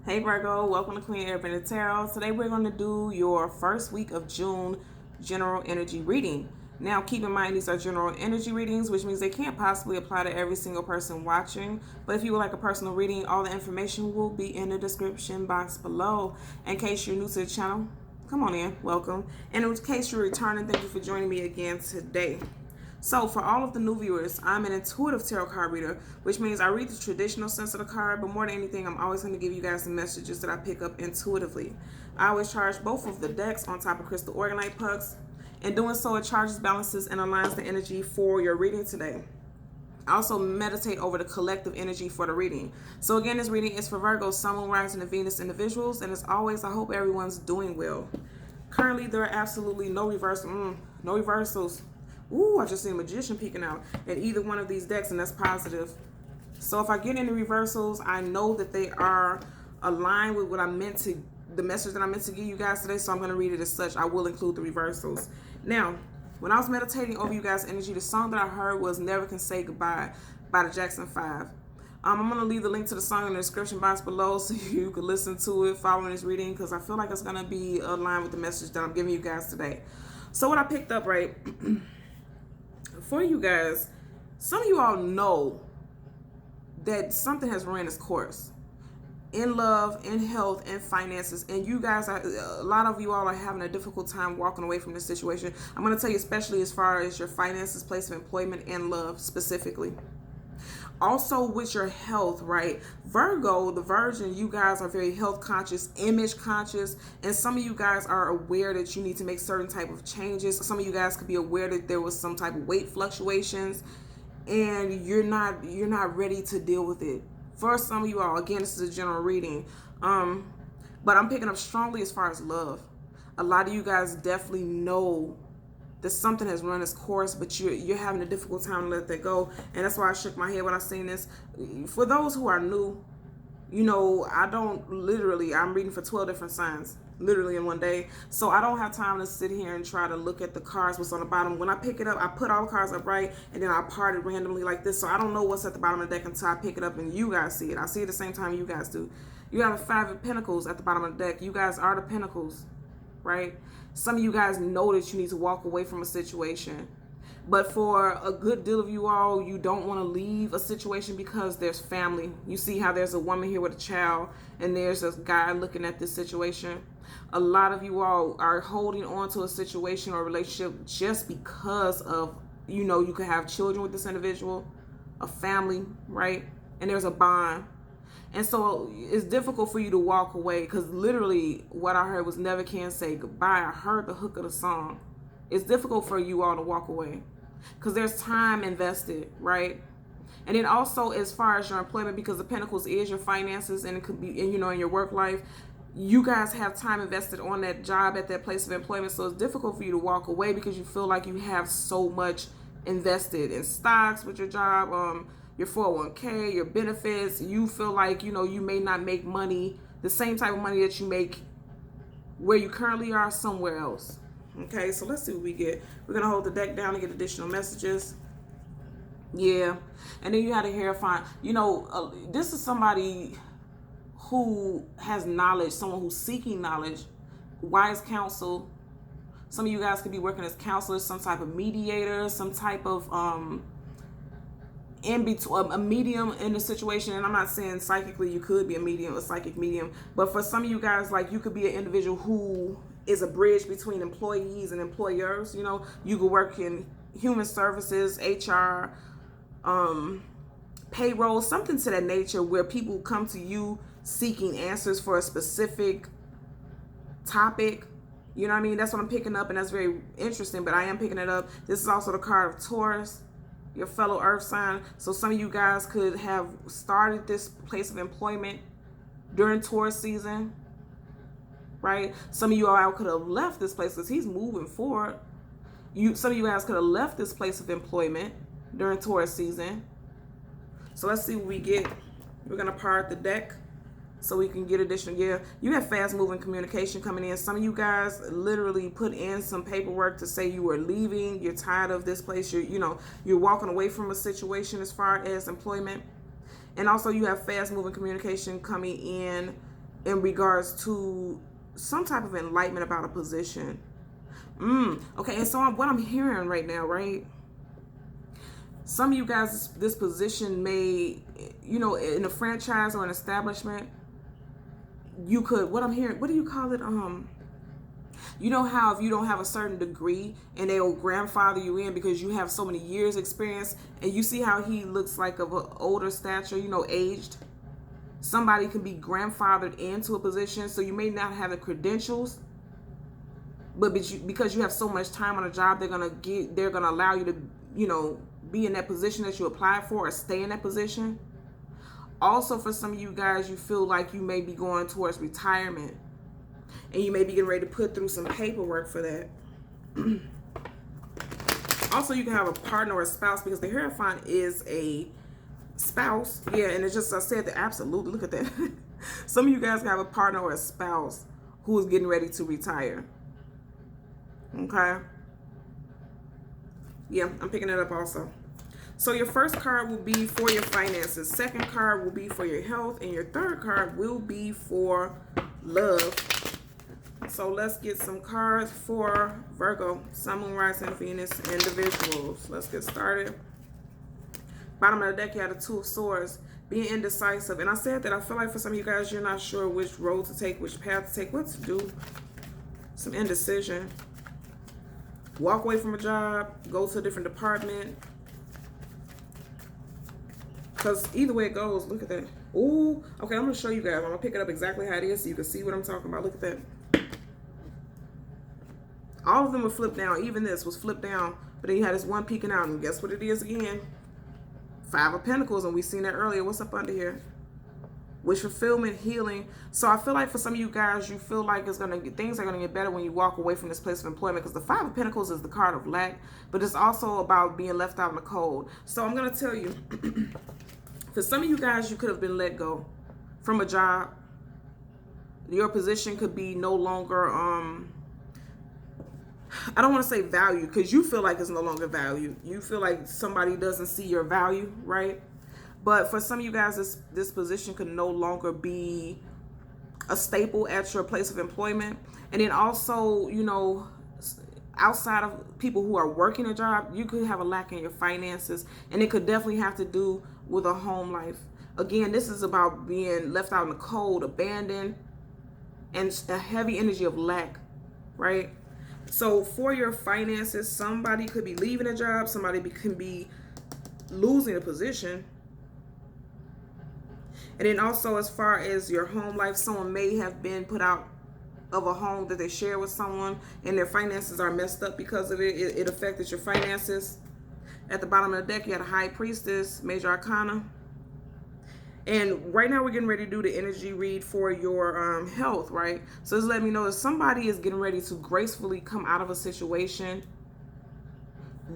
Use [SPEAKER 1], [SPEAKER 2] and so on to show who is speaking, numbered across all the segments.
[SPEAKER 1] Hey Virgo, welcome to Queen Airbender Tarot. Today we're going to do your first week of June general energy reading. Now keep in mind these are general energy readings, which means they can't possibly apply to every single person watching. But if you would like a personal reading, all the information will be in the description box below. In case you're new to the channel, come on in, welcome. And in case you're returning, thank you for joining me again today. So for all of the new viewers, I'm an intuitive tarot card reader, which means I read the traditional sense of the card, but more than anything, I'm always going to give you guys the messages that I pick up intuitively. I always charge both of the decks on top of crystal organite pucks. In doing so, it charges, balances, and aligns the energy for your reading today. I also meditate over the collective energy for the reading. So again, this reading is for Virgo, Sun, Moon, Rising, and Venus individuals, and as always, I hope everyone's doing well. Currently, there are absolutely no reversals. Ooh, I just seen a magician peeking out at either one of these decks, and that's positive. So if I get any reversals, I know that they are aligned with what I meant to, the message that I meant to give you guys today, so I'm going to read it as such. I will include the reversals. Now, when I was meditating over you guys' energy, the song that I heard was Never Can Say Goodbye by the Jackson 5. I'm going to leave the link to the song in the description box below so you can listen to it following this reading, because I feel like it's going to be aligned with the message that I'm giving you guys today. So what I picked up, right, for you guys, some of you all know that something has ran its course in love, in health, in finances, and you guys are, a lot of you all are having a difficult time walking away from this situation. I'm going to tell you, especially as far as your finances, place of employment, and love specifically. Also with your health, right? Virgo, the Virgin, you guys are very health conscious, image conscious, and some of you guys are aware that you need to make certain type of changes. Some of you guys could be aware that there was some type of weight fluctuations, and you're not ready to deal with it. For some of you all, again, this is a general reading, but I'm picking up strongly as far as love. A lot of you guys definitely know that something has run its course, but you're having a difficult time to let that go. And that's why I shook my head when I seen this. For those who are new, you know, I'm reading for 12 different signs, literally in one day. So I don't have time to sit here and try to look at the cards, what's on the bottom. When I pick it up, I put all the cards up right, and then I part it randomly like this. So I don't know what's at the bottom of the deck until I pick it up and you guys see it. I see it at the same time you guys do. You have a 5 of Pentacles at the bottom of the deck. You guys are the Pentacles, right? Some of you guys know that you need to walk away from a situation. But for a good deal of you all, you don't want to leave a situation because there's family. You see how there's a woman here with a child, and there's a guy looking at this situation. A lot of you all are holding on to a situation or relationship just because of, you know, you could have children with this individual, a family, right? And there's a bond. And so it's difficult for you to walk away, because literally what I heard was never can say goodbye. I heard the hook of the song. It's difficult for you all to walk away because there's time invested, right? And then also as far as your employment, because the Pentacles is your finances, and it could be, you know, in your work life, you guys have time invested on that job at that place of employment. So it's difficult for you to walk away because you feel like you have so much invested in stocks with your job, your 401k, your benefits. You feel like, you know, you may not make money, the same type of money that you make where you currently are somewhere else. Okay, so let's see what we get. We're going to hold the deck down and get additional messages. Yeah. And then you had a Hierophant. You know, this is somebody who has knowledge, someone who's seeking knowledge, wise counsel. Some of you guys could be working as counselors, some type of mediator, some type of in between, a medium in the situation. And I'm not saying psychically you could be a medium, a psychic medium, but for some of you guys, like, you could be an individual who is a bridge between employees and employers. You know, you could work in human services, HR, payroll, something to that nature, where people come to you seeking answers for a specific topic. You know what I mean? That's what I'm picking up, and that's very interesting, but I am picking it up. This is also the card of Taurus, your fellow earth sign. So some of you guys could have started this place of employment during Taurus season, right? Some of you all could have left this place because he's moving forward. Some of you guys could have left this place of employment during Taurus season. So let's see what we get. We're going to part the deck so we can get additional. Yeah, you have fast moving communication coming in. Some of you guys literally put in some paperwork to say you are leaving. You're tired of this place. You're walking away from a situation as far as employment. And also you have fast moving communication coming in in regards to some type of enlightenment about a position. Okay, and so what I'm hearing right now, right? Some of you guys, this position may, in a franchise or an establishment, you could, what I'm hearing, what do you call it? You know how if you don't have a certain degree and they'll grandfather you in because you have so many years experience, and you see how he looks like of an older stature, aged. Somebody can be grandfathered into a position, so you may not have the credentials, but because you have so much time on a job, they're gonna allow you to, be in that position that you applied for or stay in that position. Also, for some of you guys, you feel like you may be going towards retirement, and you may be getting ready to put through some paperwork for that. Also, you can have a partner or a spouse, because the Hierophant is a spouse. Yeah, and it's just, I said that absolutely. Look at that. Some of you guys can have a partner or a spouse who is getting ready to retire. Okay. Yeah, I'm picking it up also. So your first card will be for your finances. Second card will be for your health. And your third card will be for love. So let's get some cards for Virgo, Sun, Moon, Rising, Venus individuals. Let's get started. Bottom of the deck, you have the Two of Swords, being indecisive. And I said that I feel like for some of you guys, you're not sure which road to take, which path to take, what to do. Some indecision. Walk away from a job, go to a different department. Because either way it goes, look at that. Ooh, okay, I'm going to show you guys. I'm going to pick it up exactly how it is so you can see what I'm talking about. Look at that. All of them were flipped down. Even this was flipped down. But then you had this one peeking out. And guess what it is again? Five of Pentacles. And we seen that earlier. What's up under here? Wish fulfillment, healing. So I feel like for some of you guys, you feel like things are going to get better when you walk away from this place of employment. Because the Five of Pentacles is the card of lack. But it's also about being left out in the cold. So I'm going to tell you. For some of you guys, you could have been let go from a job. Your position could be no longer, I don't want to say value, because you feel like it's no longer value. You feel like somebody doesn't see your value, right? But for some of you guys, this position could no longer be a staple at your place of employment. And then also, outside of people who are working a job, you could have a lack in your finances. And it could definitely have to do with a home life. Again, this is about being left out in the cold, abandoned, and a heavy energy of lack, right? So for your finances, somebody could be leaving a job, somebody can be losing a position. And then also, as far as your home life, someone may have been put out of a home that they share with someone, and their finances are messed up because of it. It affected your finances. At the bottom of the deck, you had a High Priestess, Major Arcana. And right now we're getting ready to do the energy read for your health, right? So this let me know that somebody is getting ready to gracefully come out of a situation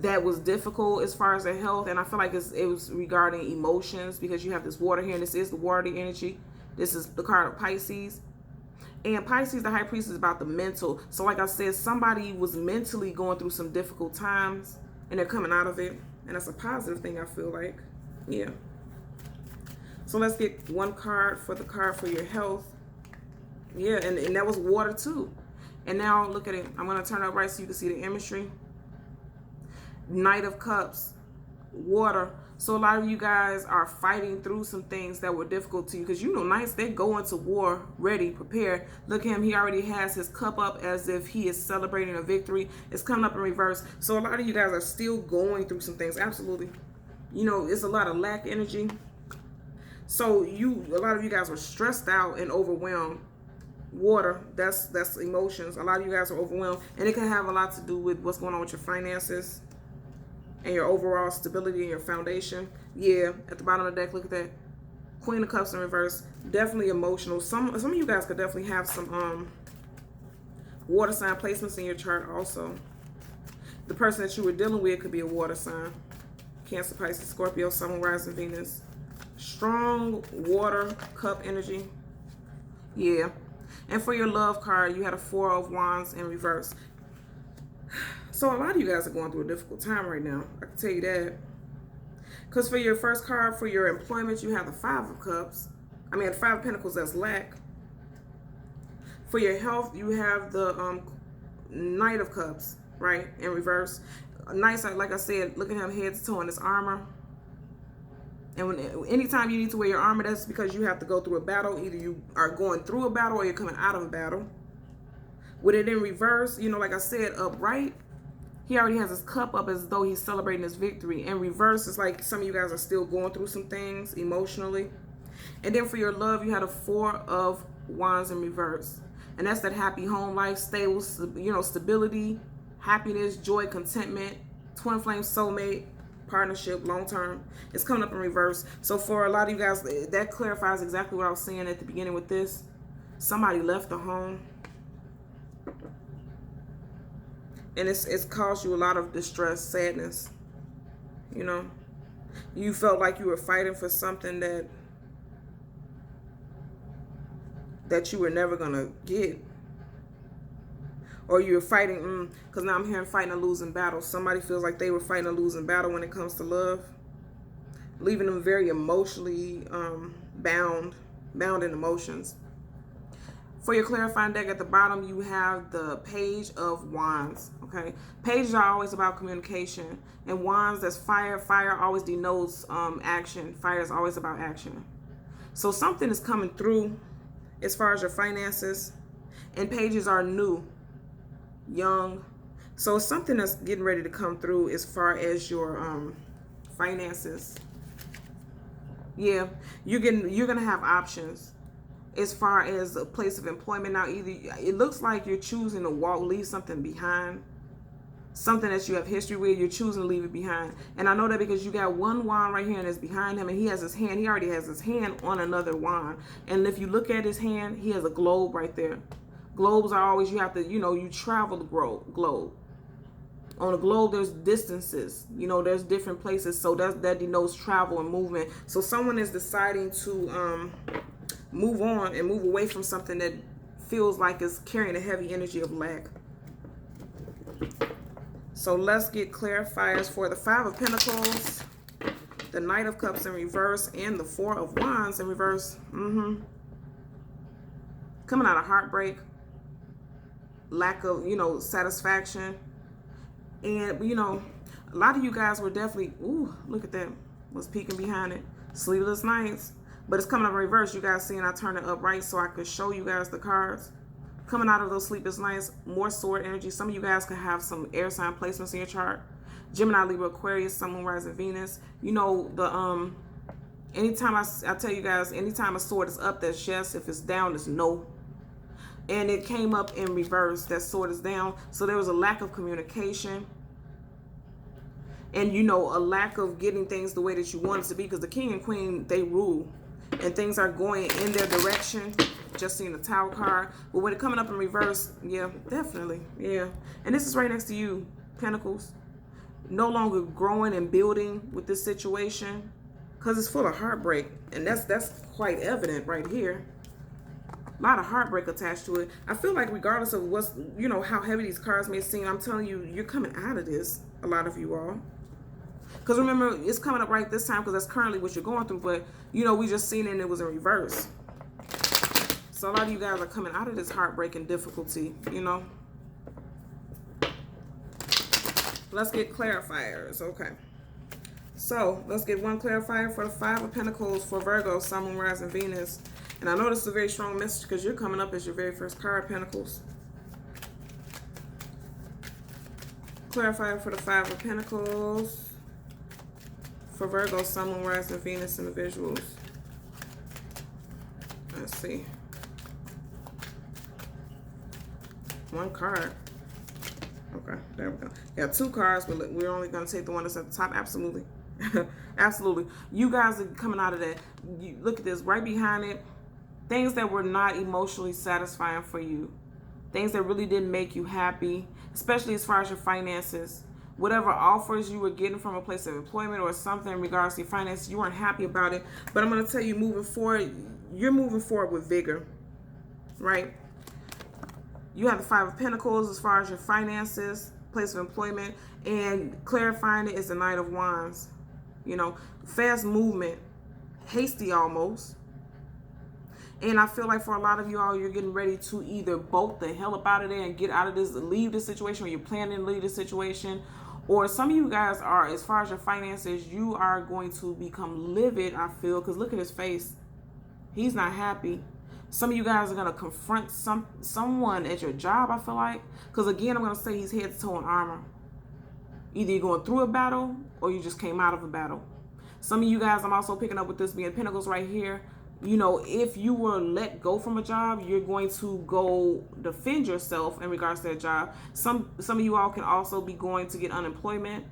[SPEAKER 1] that was difficult as far as their health. And I feel like it was regarding emotions, because you have this water here, and this is the water energy. This is the card of Pisces. And Pisces, the High Priest, is about the mental. So like I said, somebody was mentally going through some difficult times, and they're coming out of it. And that's a positive thing, I feel like. Yeah. So let's get one card for the card for your health. Yeah, and that was water too. And now look at it. I'm going to turn it up right so you can see the imagery. Knight of Cups, water. So a lot of you guys are fighting through some things that were difficult to you, because knights, they go into war ready, prepared. Look at him, he already has his cup up as if he is celebrating a victory. It's coming up in reverse. So a lot of you guys are still going through some things. Absolutely. It's a lot of lack energy. So a lot of you guys were stressed out and overwhelmed. Water, that's emotions. A lot of you guys are overwhelmed, and it can have a lot to do with what's going on with your finances and your overall stability and your foundation. Yeah, at the bottom of the deck, look at that. Queen of Cups in reverse. Definitely emotional. Some of you guys could definitely have some water sign placements in your chart also. The person that you were dealing with could be a water sign. Cancer, Pisces, Scorpio, Sun, Moon, Rising, Venus. Strong water cup energy. Yeah. And for your love card, you had a Four of Wands in reverse. So a lot of you guys are going through a difficult time right now. I can tell you that. Because for your first card, for your employment, you have the Five of Cups. I mean, the Five of Pentacles, that's lack. For your health, you have the Knight of Cups, right, in reverse. Nice, like I said, look at him head to toe in his armor. And anytime you need to wear your armor, that's because you have to go through a battle. Either you are going through a battle or you're coming out of a battle. With it in reverse, you know, like I said, upright, he already has his cup up as though he's celebrating his victory. In reverse, it's like some of you guys are still going through some things emotionally. And then for your love, you had a 4 of Wands in reverse. And that's that happy home life, stable, you know, stability, happiness, joy, contentment, twin flame, soulmate, partnership, long term. It's coming up in reverse. So for a lot of you guys, that clarifies exactly what I was saying at the beginning with this. Somebody left the home. And it's caused you a lot of distress, sadness. You know, you felt like you were fighting for something that you were never gonna get, or you're fighting. Because now I'm hearing fighting a losing battle. Somebody feels like they were fighting a losing battle when it comes to love, leaving them very emotionally bound in emotions. For your clarifying deck at the bottom, you have the Page of Wands, okay? Pages are always about communication. And Wands, that's fire. Fire always denotes action. Fire is always about action. So something is coming through as far as your finances. And pages are new, young. So it's something that's getting ready to come through as far as your finances. Yeah, you're gonna have options as far as a place of employment. Now, either it looks like you're choosing to leave something behind, something that you have history with. You're choosing to leave it behind. And I know that because you got one wand right here and it's behind him, and he already has his hand on another wand. And if you look at his hand, he has a globe right there. Globes are always, you have to, you know, you travel the globe. On a globe, there's distances, you know, there's different places. So that denotes travel and movement. So someone is deciding to move on and move away from something that feels like it's carrying a heavy energy of lack. So let's get clarifiers for the 5 of Pentacles, the Knight of Cups in reverse, and the 4 of Wands in reverse. Coming out of heartbreak, lack of, you know, satisfaction. And, you know, a lot of you guys were definitely, ooh, look at that, was peeking behind it. Sleepless nights. But it's coming up in reverse. You guys seeing I turn it upright so I could show you guys the cards. Coming out of those sleepless nights, more sword energy. Some of you guys could have some air sign placements in your chart. Gemini, Libra, Aquarius, Sun, Moon, Rising, Venus. You know, the anytime I tell you guys, anytime a sword is up, that's yes. If it's down, it's no. And it came up in reverse. That sword is down. So there was a lack of communication. And, you know, a lack of getting things the way that you want it to be. Because the king and queen, they rule. And things are going in their direction. Just seeing the Tower card. But when it coming up in reverse, yeah, definitely. Yeah. And this is right next to you, Pentacles. No longer growing and building with this situation. Because it's full of heartbreak. And that's quite evident right here. A lot of heartbreak attached to it. I feel like regardless of what's, you know, how heavy these cards may seem, I'm telling you, you're coming out of this. A lot of you all. Because remember, it's coming up right this time because that's currently what you're going through. But, you know, we just seen it and it was in reverse. So a lot of you guys are coming out of this heartbreak and difficulty, you know. Let's get clarifiers. Okay. So let's get one clarifier for the 5 of Pentacles for Virgo, Sun, Moon, Rising, Venus. And I know this is a very strong message because you're coming up as your very first card, Pentacles. Clarifier for the 5 of Pentacles for Virgo, Sun, Moon, Rising, Venus individuals. Let's see. One card. Okay, there we go. Got 2 cards, but we're only going to take the one that's at the top. Absolutely. Absolutely. You guys are coming out of that. You, look at this. Right behind it. Things that were not emotionally satisfying for you. Things that really didn't make you happy. Especially as far as your finances. Whatever offers you were getting from a place of employment or something in regards to your finances, you weren't happy about it. But I'm going to tell you, moving forward, you're moving forward with vigor. Right? You have the 5 of Pentacles as far as your finances, place of employment, and clarifying it is the Knight of Wands. You know, fast movement, hasty almost. And I feel like for a lot of you all, you're getting ready to either bolt the hell up out of there and get out of this, leave this situation, or you're planning to leave this situation. Or some of you guys are, as far as your finances, you are going to become livid, I feel, because look at his face. He's not happy. Some of you guys are going to confront someone at your job, I feel like. Because again, I'm going to say he's head to toe in armor. Either you're going through a battle or you just came out of a battle. Some of you guys, I'm also picking up with this being Pentacles right here. You know, if you were let go from a job, you're going to go defend yourself in regards to that job. Some of you all can also be going to get unemployment.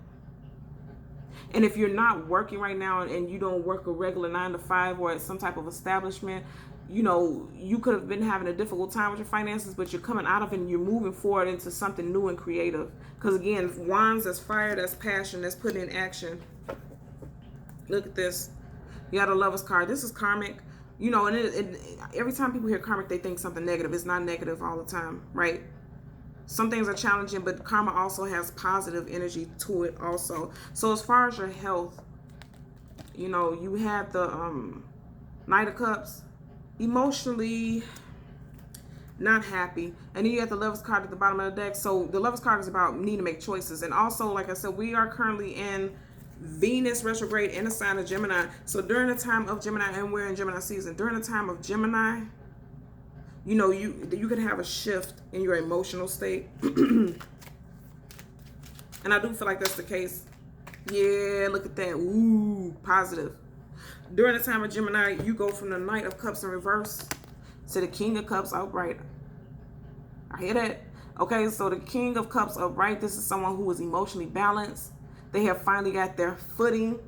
[SPEAKER 1] And if you're not working right now and you don't work a regular 9 to 5 or at some type of establishment, you know, you could have been having a difficult time with your finances, but you're coming out of it and you're moving forward into something new and creative. Because again, wands, that's fire, that's passion, that's putting in action. Look at this. You got a Lover's card. This is karmic. You know, and every time people hear karmic, they think something negative. It's not negative all the time, right? Some things are challenging, but karma also has positive energy to it also. So as far as your health, you know, you had the Knight of Cups. Emotionally not happy. And then you have the Lover's card at the bottom of the deck. So the Lover's card is about needing to make choices. And also, like I said, we are currently in Venus retrograde in the sign of Gemini. So during the time of Gemini, and we're in Gemini season, during the time of Gemini, you know, you could have a shift in your emotional state. And I do feel like that's the case. Yeah, look at that. Ooh, positive. During the time of Gemini, you go from the Knight of Cups in reverse to the King of Cups upright. I hear that. Okay, so the King of Cups upright, this is someone who is emotionally balanced. They have finally got their footing.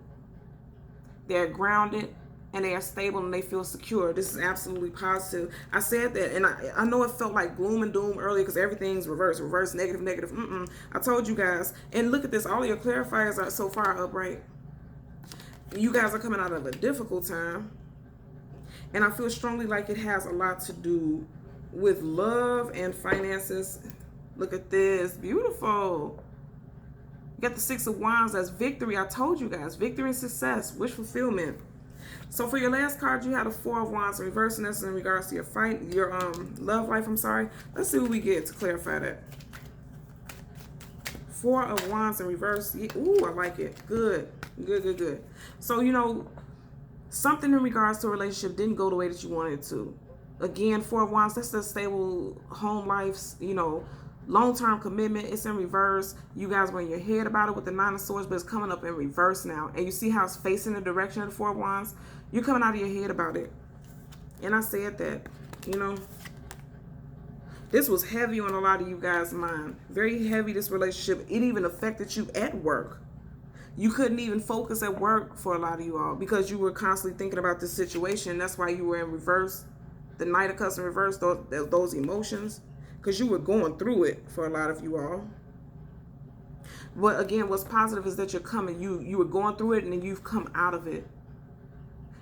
[SPEAKER 1] They're grounded and they are stable and they feel secure. This is absolutely positive. I said that, and I know it felt like gloom and doom earlier because everything's reverse, negative, negative. I told you guys. And look at this. All of your clarifiers are so far upright. You guys are coming out of a difficult time. And I feel strongly like it has a lot to do with love and finances. Look at this. Beautiful. You got the Six of Wands. That's victory. I told you guys. Victory and success. Wish fulfillment. So for your last card, you had a Four of Wands in reverse, and that's in regards to your love life. I'm sorry. Let's see what we get to clarify that. Four of Wands in reverse. Ooh, I like it. Good. Good, good, good. So, you know, something in regards to a relationship didn't go the way that you wanted it to. Again, Four of Wands, that's the stable home life, you know, long-term commitment. It's in reverse. You guys were in your head about it with the Nine of Swords, but it's coming up in reverse now. And you see how it's facing the direction of the Four of Wands? You're coming out of your head about it. And I said that, you know, this was heavy on a lot of you guys' mind. Very heavy, this relationship. It even affected you at work. You couldn't even focus at work for a lot of you all because you were constantly thinking about this situation. That's why you were in reverse. The Knight of Cups in reverse, those emotions. Because you were going through it for a lot of you all. But again, what's positive is that you're coming. You were going through it and then you've come out of it.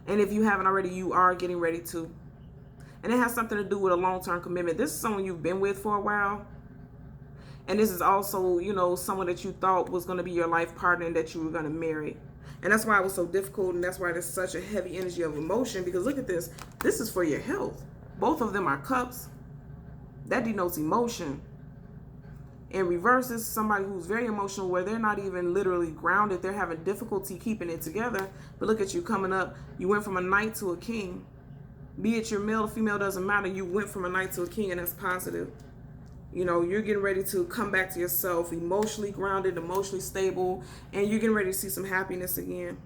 [SPEAKER 1] And if you haven't already, you are getting ready to. And it has something to do with a long-term commitment. This is someone you've been with for a while. And this is also, you know, someone that you thought was going to be your life partner and that you were going to marry. And that's why it was so difficult. And that's why there's such a heavy energy of emotion. Because look at this. This is for your health. Both of them are cups. That denotes emotion. In reverse, this is somebody who's very emotional where they're not even literally grounded. They're having difficulty keeping it together. But look at you coming up. You went from a knight to a king. Be it your male or female, doesn't matter. You went from a knight to a king, and that's positive. You know, you're getting ready to come back to yourself, emotionally grounded, emotionally stable, and you're getting ready to see some happiness again.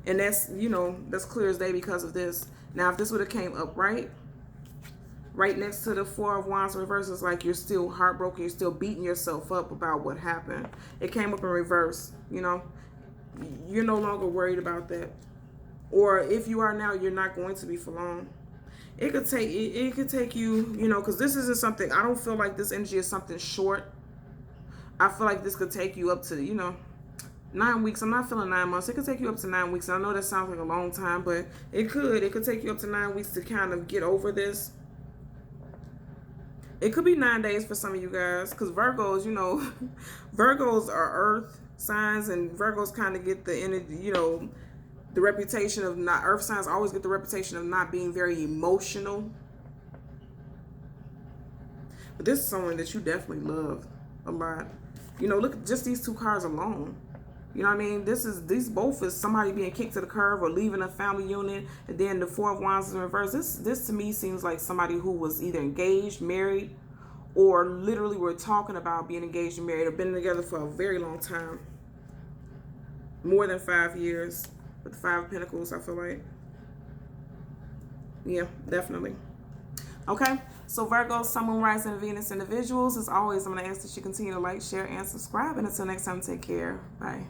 [SPEAKER 1] And that's, you know, that's clear as day because of this. Now, if this would have came up right next to the Four of Wands reverse, it's like you're still heartbroken, you're still beating yourself up about what happened. It came up in reverse, you know. You're no longer worried about that. Or if you are now, you're not going to be for long. It could take you, you know, because this isn't something, I don't feel like this energy is something short. I feel like this could take you up to, you know, 9 weeks. I'm not feeling 9 months. It could take you up to 9 weeks. I know that sounds like a long time, but it could take you up to 9 weeks to kind of get over this. It could be 9 days for some of you guys, because Virgos, you know, Virgos are earth signs, and Virgos kind of get the energy, you know, the reputation of not, earth signs always get the reputation of not being very emotional. But this is someone that you definitely love a lot. You know, look at just these two cards alone. You know what I mean? These both is somebody being kicked to the curb or leaving a family unit. And then the Four of Wands is in reverse. This to me seems like somebody who was either engaged, married, or literally were talking about being engaged and married, or been together for a very long time. More than 5 years. With the Five of Pentacles, I feel like. Yeah, definitely. Okay, so Virgo, Sun, Moon, Rising, Venus individuals. As always, I'm going to ask that you continue to like, share, and subscribe. And until next time, take care. Bye.